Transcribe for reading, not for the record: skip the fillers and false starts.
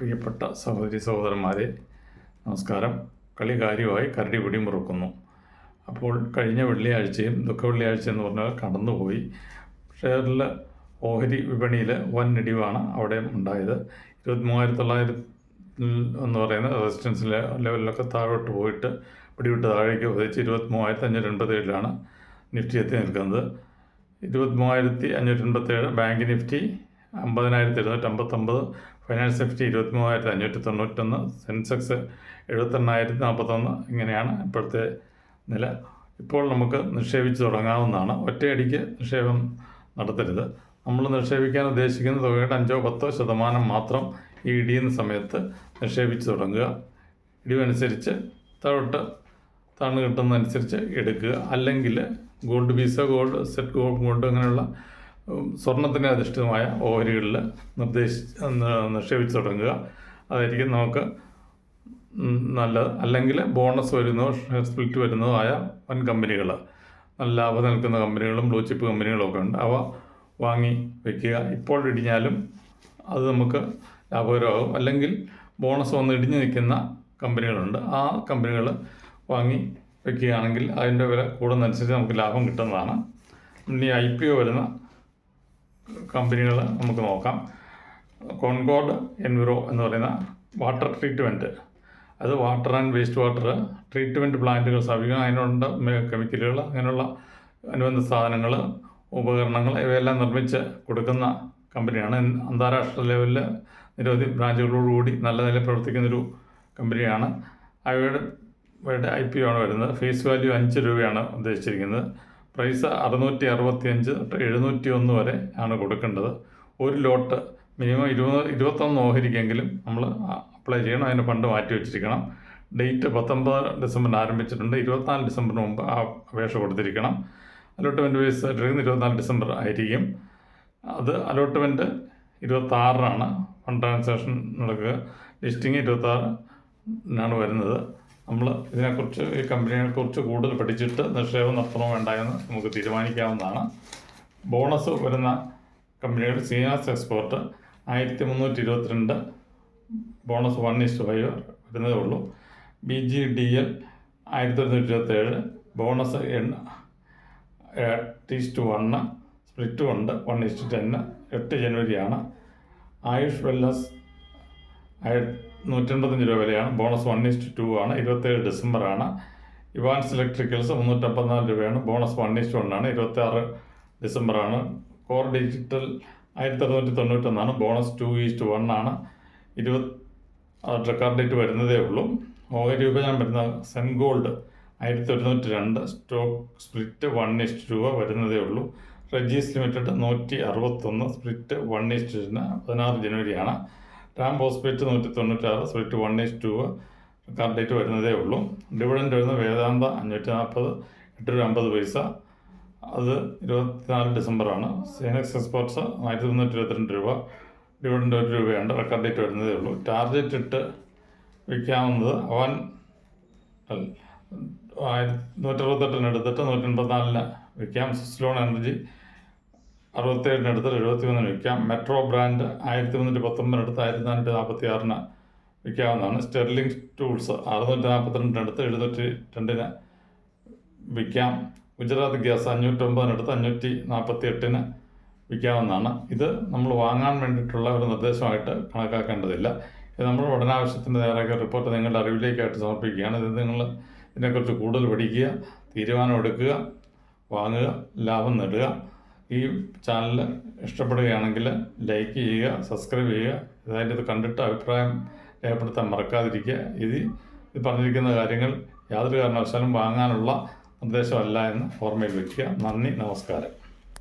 പ്രിയപ്പെട്ട സഹോദരി സഹോദരന്മാരെ, നമസ്കാരം. കളി കാര്യമായി കരടി പിടി മുറുക്കുന്നു. അപ്പോൾ കഴിഞ്ഞ വെള്ളിയാഴ്ചയും ദുഃഖ വെള്ളിയാഴ്ച എന്ന് പറഞ്ഞാൽ കടന്നുപോയി. ഷെയറിൽ ഓഹരി വിപണിയിൽ വൻ ഇടിവാണ് അവിടെ ഉണ്ടായത്. 23,900 എന്ന് പറയുന്ന റെസിസ്റ്റൻസ് ലെവലിലൊക്കെ താഴോട്ട് പോയിട്ട് പിടിവിട്ട് താഴേക്ക് ഉദയിച്ച് 23,587 നിഫ്റ്റി എത്തി നിൽക്കുന്നത്. 23,587 bank Nifty 50,759, finance Nifty 23,591, Sensex 78,041. ഇങ്ങനെയാണ് ഇപ്പോഴത്തെ നില. ഇപ്പോൾ നമുക്ക് നിക്ഷേപിച്ച് തുടങ്ങാവുന്നതാണ്. ഒറ്റയടിക്ക് നിക്ഷേപം നടത്തരുത്. നമ്മൾ നിക്ഷേപിക്കാൻ ഉദ്ദേശിക്കുന്ന തുകയുടെ 5-10% മാത്രം ഈ ഇടിയുന്ന സമയത്ത് നിക്ഷേപിച്ച് തുടങ്ങുക. ഇടിവനുസരിച്ച് താഴ്ന്നു കിട്ടുന്നതനുസരിച്ച് എടുക്കുക. അല്ലെങ്കിൽ gold visa, gold set, gold അങ്ങനെയുള്ള സ്വർണത്തിന് അധിഷ്ഠിതമായ ഓഹരികളിൽ നിക്ഷേപിച്ച് തുടങ്ങുക. അതായിരിക്കും നമുക്ക് നല്ലത്. അല്ലെങ്കിൽ ബോണസ് വരുന്നതോ ഷെയർ സ്പ്ലിറ്റ് വരുന്നതോ ആയ വൻ കമ്പനികൾ, നല്ല ലാഭം നിൽക്കുന്ന കമ്പനികളും ബ്ലൂ ചിപ്പ് കമ്പനികളൊക്കെ ഉണ്ട്. അവ വാങ്ങി വയ്ക്കുക. ഇപ്പോൾ ഇടിഞ്ഞാലും അത് നമുക്ക് ലാഭകരമാകും. അല്ലെങ്കിൽ ബോണസ് വന്ന് ഇടിഞ്ഞു നിൽക്കുന്ന കമ്പനികളുണ്ട്. ആ കമ്പനികൾ വാങ്ങി വയ്ക്കുകയാണെങ്കിൽ അതിൻ്റെ വില കൂടുന്നതനുസരിച്ച് നമുക്ക് ലാഭം കിട്ടുന്നതാണ്. ഇനി IPO വരുന്ന കമ്പനികൾ നമുക്ക് നോക്കാം. കോൺകോർഡ് എൻവിറോ എന്ന് പറയുന്ന വാട്ടർ ട്രീറ്റ്മെൻറ്റ്, അത് water and waste water treatment പ്ലാന്റുകൾ സ്ഥാപിക്കുക. അതിനുള്ള കെമിക്കലുകൾ, അങ്ങനെയുള്ള അനുബന്ധ സാധനങ്ങൾ, ഉപകരണങ്ങൾ ഇവയെല്ലാം നിർമ്മിച്ച് കൊടുക്കുന്ന കമ്പനിയാണ്. അന്താരാഷ്ട്ര ലെവലിൽ നിരവധി ബ്രാഞ്ചുകളോടുകൂടി നല്ല നിലയിൽ പ്രവർത്തിക്കുന്നൊരു കമ്പനിയാണ്. അവയുടെ IPO ആണ് വരുന്നത്. ഫേസ് വാല്യൂ 5 രൂപയാണ് ഉദ്ദേശിച്ചിരിക്കുന്നത്. പ്രൈസ് 665 തൊട്ട് 701 വരെ ആണ് കൊടുക്കേണ്ടത്. ഒരു ലോട്ട് മിനിമം 21 ഓഹരിക്കെങ്കിലും നമ്മൾ അപ്ലൈ ചെയ്യണം. അതിന് ഫണ്ട് മാറ്റി വെച്ചിരിക്കണം. ഡേറ്റ് 19 ഡിസംബറിന് ആരംഭിച്ചിട്ടുണ്ട്. 24 ഡിസംബറിന് മുമ്പ് ആ അപേക്ഷ കൊടുത്തിരിക്കണം. അലോട്ട്മെൻറ്റ് ബേസ് ആയിട്ടിരിക്കുന്നത് 24 ഡിസംബർ ആയിരിക്കും. അത് അലോട്ട്മെൻറ്റ് 26-നാണ് ഫണ്ട് ട്രാൻസാക്ഷൻ നടക്കുക. ലിസ്റ്റിംഗ് 26-നാണ് വരുന്നത്. നമ്മൾ ഇതിനെക്കുറിച്ച്, ഈ കമ്പനിയെക്കുറിച്ച് കൂടുതൽ പഠിച്ചിട്ട് നിക്ഷേപം നടത്തണോ വേണ്ട എന്ന് നമുക്ക് തീരുമാനിക്കാവുന്നതാണ്. ബോണസ് വരുന്ന കമ്പനികൾ സീനാസ് എക്സ്പോർട്ട് 1322, ബോണസ് 1:5 വരുന്നതേ ഉള്ളൂ. BGDL 1127, ബോണസ് 8:1, സ്പ്ലിറ്റും ഉണ്ട് 1:10. 8 ജനുവരിയാണ്. ആയുഷ് വെൽനസ് 185 രൂപ വിലയാണ്. ബോണസ് 1:2 ആണ്. 27 ഡിസംബറാണ്. ഇവാൻസ് ഇലക്ട്രിക്കൽസ് 354 രൂപയാണ്. ബോണസ് 1:1 ആണ്. 26 ഡിസംബറാണ്. കോർ ഡിജിറ്റൽ 1691, ബോണസ് 2:1 ആണ്. റെക്കോർഡ് ഡേറ്റ് വരുന്നതേ ഉള്ളൂ. ഓഹരി വിഭജനം വരുന്ന സെൻഗോൾഡ് 1102, സ്റ്റോക്ക് സ്പ്ലിറ്റ് 1:2 വരുന്നതേ ഉള്ളൂ. റെജീസ് ലിമിറ്റഡ് 161, സ്പ്ലിറ്റ് 1:10, 16 ജനുവരിയാണ്. Ram hospital 196, split 1:2, record date വരുന്നതേ ഉള്ളൂ. ഡിവിഡൻഡ് വരുന്ന വേദാന്ത 540, 8 രൂപ, അത് 24 ഡിസംബറാണ്. സീനക്സ് എക്സ്പോർട്സ് 1322 രൂപ, ഡിവിഡൻഡ് 1 രൂപയുണ്ട്. റെക്കോർഡ് ഡേറ്റ് വരുന്നതേ ഉള്ളൂ. ടാർജറ്റ് ഇട്ട് വിൽക്കാവുന്നത് 168 എടുത്തിട്ട് 184 വിൽക്കാം. സ്വിസ്ലോൺ എനർജി 67 എടുത്തിട്ട് 71 വിൽക്കാം. മെട്രോ ബ്രാൻഡ് 1319 എടുത്ത് 1446 വിൽക്കാവുന്നതാണ്. സ്റ്റെർലിംഗ് ടൂൾസ് 642 എടുത്ത് 702 വിൽക്കാം. ഗുജറാത്ത് ഗ്യാസ് 509 എടുത്ത് 548 വിൽക്കാവുന്നതാണ്. ഇത് നമ്മൾ വാങ്ങാൻ വേണ്ടിയിട്ടുള്ള ഒരു നിർദ്ദേശമായിട്ട് കണക്കാക്കേണ്ടതില്ല. ഇത് നമ്മൾ പഠനാവശ്യത്തിന് തയ്യാറാക്കിയ റിപ്പോർട്ട് നിങ്ങളുടെ അറിവിലേക്കായിട്ട് സമർപ്പിക്കുകയാണ്. ഇത് നിങ്ങൾ ഇതിനെക്കുറിച്ച് കൂടുതൽ പഠിക്കുക, തീരുമാനമെടുക്കുക, വാങ്ങുക, ലാഭം നേടുക. ഈ ചാനൽ ഇഷ്ടപ്പെടുകയാണെങ്കിൽ ലൈക്ക് ചെയ്യുക, സബ്സ്ക്രൈബ് ചെയ്യുക. ഇത് കണ്ടിട്ട് അഭിപ്രായം രേഖപ്പെടുത്താൻ മറക്കാതിരിക്കുക. ഇത് പറഞ്ഞിരിക്കുന്ന കാര്യങ്ങൾ യാതൊരു കാരണവശാലും വാങ്ങാനുള്ള നിർദ്ദേശമല്ല എന്ന് ഓർമ്മയിൽ വയ്ക്കുക. നന്ദി, നമസ്കാരം.